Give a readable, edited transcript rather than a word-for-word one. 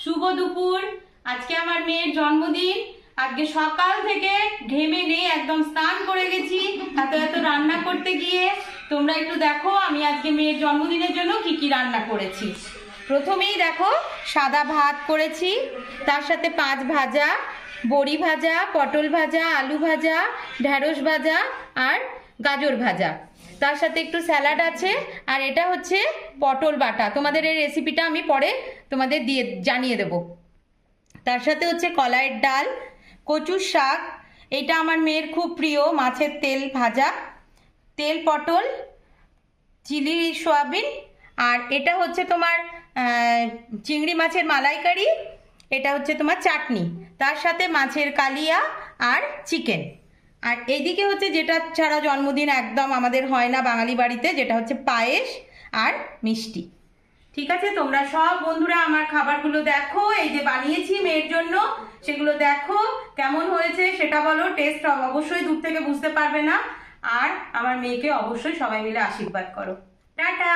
শুভ দুপুর। আজকে আমার মেয়ের জন্মদিন। আজকে সকাল থেকে ঘেমে নেই, একদম স্নান করে গেছি এত এত রান্না করতে গিয়ে। তোমরা একটু দেখো আমি আজকে মেয়ের জন্মদিনের জন্য কি কি রান্না করেছি। প্রথমেই দেখো সাদা ভাত করেছি, তার সাথে পাঁচ ভাজা, বড়ি ভাজা, পটল ভাজা, আলু ভাজা, ঢ্যাঁড়স ভাজা আর গাজর ভাজা। তার সাথে একটু স্যালাড আছে। আর এটা হচ্ছে পটল বাটা। তোমাদের এই রেসিপিটা আমি পরে তোমাদের জানিয়ে দেব। তার সাথে হচ্ছে কলাইয়ের ডাল, কচুর শাক, এটা আমার মেয়ের খুব প্রিয়, মাছের তেল ভাজা, তেল পটল, চিলি সয়াবিন, আর এটা হচ্ছে তোমার চিংড়ি মাছের মালাইকারি, এটা হচ্ছে তোমার চাটনি, তার সাথে মাছের কালিয়া আর চিকেন। আর এইদিকে হচ্ছে যেটা ছাড়া জন্মদিন একদম আমাদের হয় না বাঙালি বাড়িতে, যেটা হচ্ছে পায়েস আর মিষ্টি। ঠিক আছে, তোমরা সব বন্ধুরা আমার খাবারগুলো দেখো, এই যে বানিয়েছি মেয়ের জন্য, সেগুলো দেখো কেমন হয়েছে সেটা বলো। টেস্ট অবশ্যই দূর থেকে বুঝতে পারবে না। আর আমার মেয়েকে অবশ্যই সবাই মিলে আশীর্বাদ করো। টাটা।